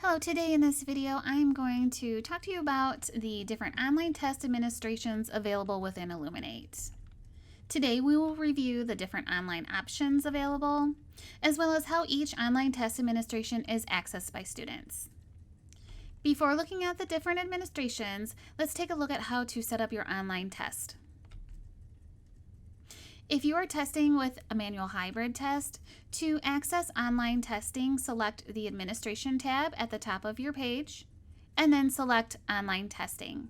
Hello, today in this video I'm going to talk to you about the different online test administrations available within Illuminate. Today we will review the different online options available, as well as how each online test administration is accessed by students. Before looking at the different administrations, let's take a look at how to set up your online test. If you are testing with a manual hybrid test, to access online testing, select the Administration tab at the top of your page, and then select Online Testing.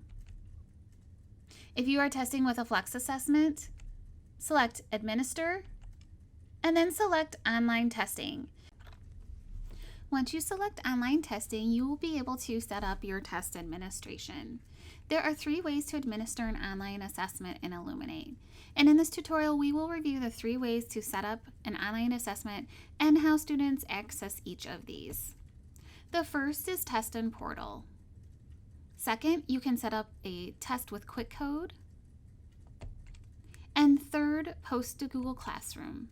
If you are testing with a flex assessment, select Administer, and then select Online Testing. Once you select Online Testing, you will be able to set up your test administration. There are 3 ways to administer an online assessment in Illuminate. And in this tutorial, we will review the 3 ways to set up an online assessment and how students access each of these. The first is Test and Portal. Second, you can set up a test with quick code. And third, post to Google Classroom.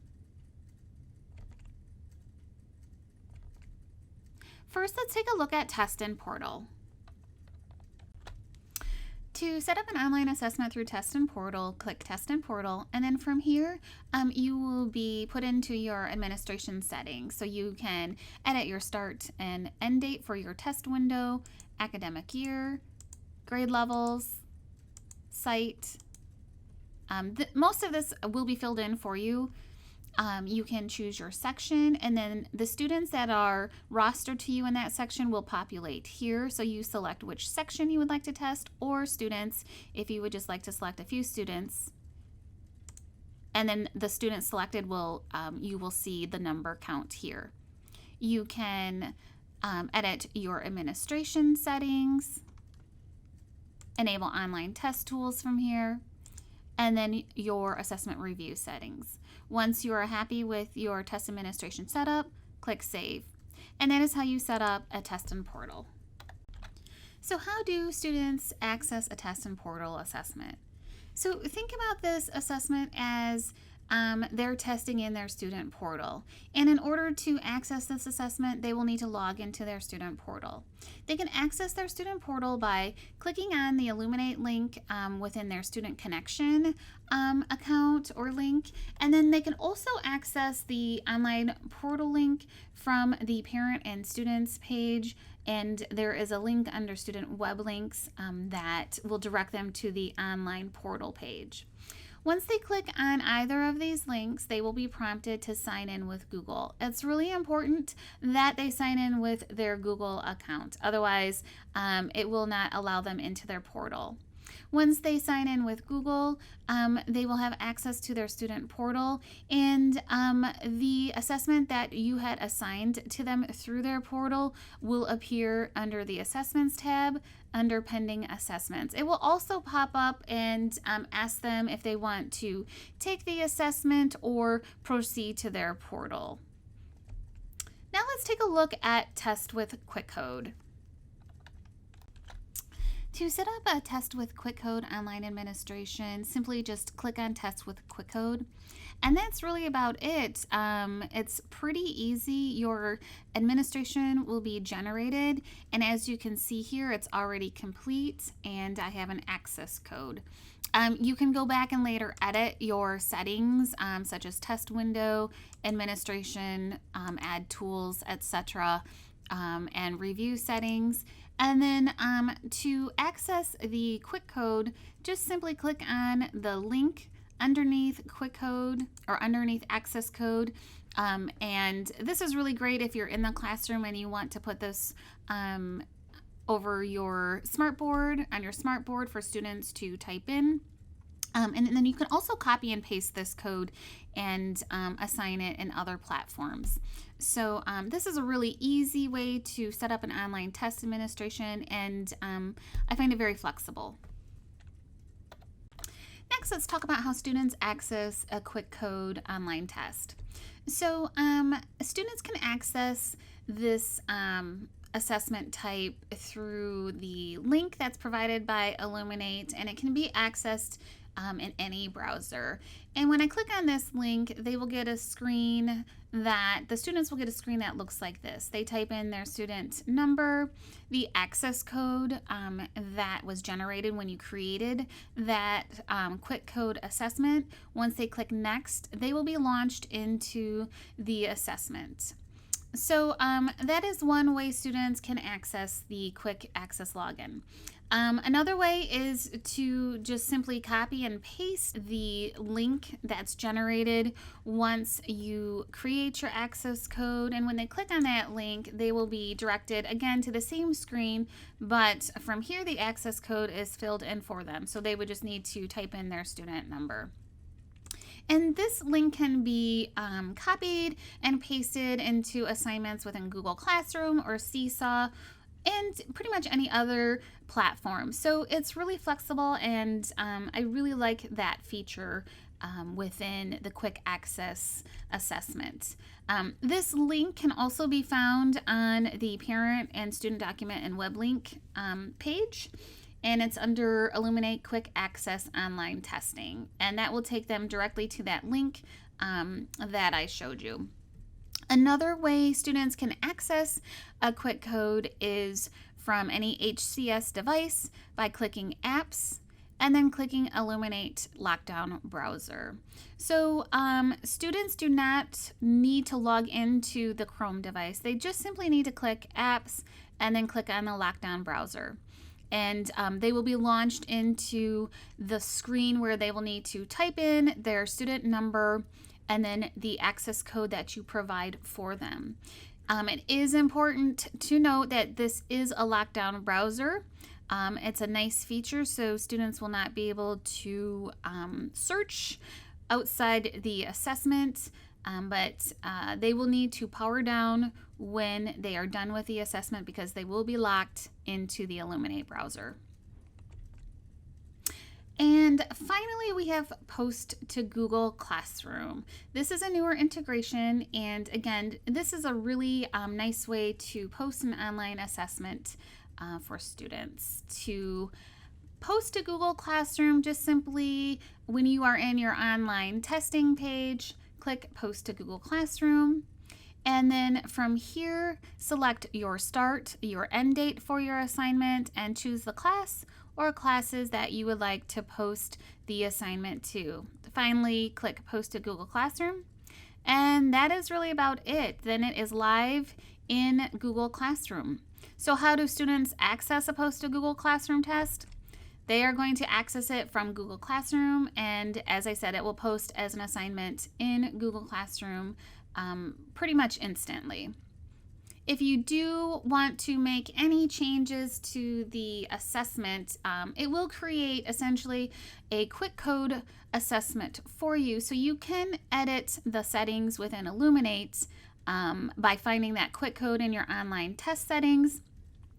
First, let's take a look at Test and Portal. To set up an online assessment through Test and Portal, click Test and Portal, and then from here, you will be put into your administration settings. So you can edit your start and end date for your test window, academic year, grade levels, site. Most of this will be filled in for you. You can choose your section, and then the students that are rostered to you in that section will populate here. So you select which section you would like to test, or students, if you would just like to select a few students. And then the student selected will, you will see the number count here. You can edit your administration settings, enable online test tools from here, and then your assessment review settings. Once you are happy with your test administration setup, click Save. And that is how you set up a Test and Portal. So how do students access a Test and Portal assessment? So think about this assessment as they're testing in their student portal. And in order to access this assessment, they will need to log into their student portal. They can access their student portal by clicking on the Illuminate link within their student connection account or link. And then they can also access the online portal link from the parent and students page. And there is a link under student web links that will direct them to the online portal page. Once they click on either of these links, they will be prompted to sign in with Google. It's really important that they sign in with their Google account. Otherwise, it will not allow them into their portal. Once they sign in with Google, they will have access to their student portal, and the assessment that you had assigned to them through their portal will appear under the Assessments tab under Pending Assessments. It will also pop up and ask them if they want to take the assessment or proceed to their portal. Now let's take a look at Test with Quick Code. To set up a Test with Quick Code online administration, simply just click on Test with Quick Code, and that's really about it. It's pretty easy. Your administration will be generated, and as you can see here, it's already complete, and I have an access code. You can go back and later edit your settings, such as test window, administration, add tools, etc., and review settings. And then to access the quick code, just simply click on the link underneath quick code or underneath access code. And this is really great if you're in the classroom and you want to put this over your smartboard, on your smartboard for students to type in. And then you can also copy and paste this code and assign it in other platforms. So this is a really easy way to set up an online test administration, and I find it very flexible. Next, let's talk about how students access a quick code online test. So students can access this assessment type through the link that's provided by Illuminate, and it can be accessed in any browser. And when I click on this link, they will get a screen the students will get a screen that looks like this. They type in their student number, the access code that was generated when you created that quick code assessment. Once they click next, they will be launched into the assessment. So that is one way students can access the quick access login. Another way is to just simply copy and paste the link that's generated once you create your access code. And when they click on that link, they will be directed again to the same screen, but from here the access code is filled in for them. So they would just need to type in their student number. And this link can be copied and pasted into assignments within Google Classroom or Seesaw and pretty much any other platform. So it's really flexible, and I really like that feature within the quick access assessment. This link can also be found on the parent and student document and web link page, and it's under Illuminate Quick Access Online Testing, and that will take them directly to that link that I showed you. Another way students can access a quick code is from any HCS device by clicking Apps and then clicking Illuminate Lockdown Browser. So students do not need to log into the Chrome device. They just simply need to click Apps and then click on the Lockdown Browser. And they will be launched into the screen where they will need to type in their student number and then the access code that you provide for them. It is important to note that this is a lockdown browser. It's a nice feature, so students will not be able to search outside the assessment, but they will need to power down when they are done with the assessment because they will be locked into the Illuminate browser. And finally, we have Post to Google Classroom. This is a newer integration, and again, this is a really nice way to post an online assessment for students. To post to Google Classroom, just simply when you are in your online testing page, click Post to Google Classroom. And then from here, select your start, your end date for your assignment, and choose the class or classes that you would like to post the assignment to. Finally, click Post to Google Classroom. And that is really about it. Then it is live in Google Classroom. So how do students access a Post to Google Classroom test? They are going to access it from Google Classroom, and as I said, it will post as an assignment in Google Classroom pretty much instantly. If you do want to make any changes to the assessment, it will create essentially a quick code assessment for you, so you can edit the settings within Illuminate by finding that quick code in your online test settings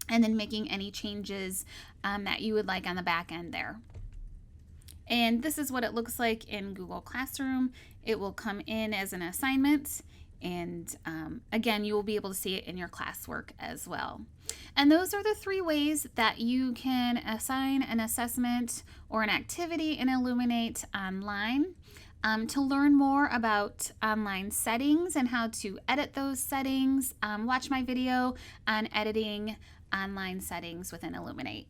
and then making any changes that you would like on the back end there. And this is what it looks like in Google Classroom. It will come in as an assignment, and again, you will be able to see it in your classwork as well. And those are the 3 ways that you can assign an assessment or an activity in Illuminate online. To learn more about online settings and how to edit those settings, watch my video on editing online settings within Illuminate.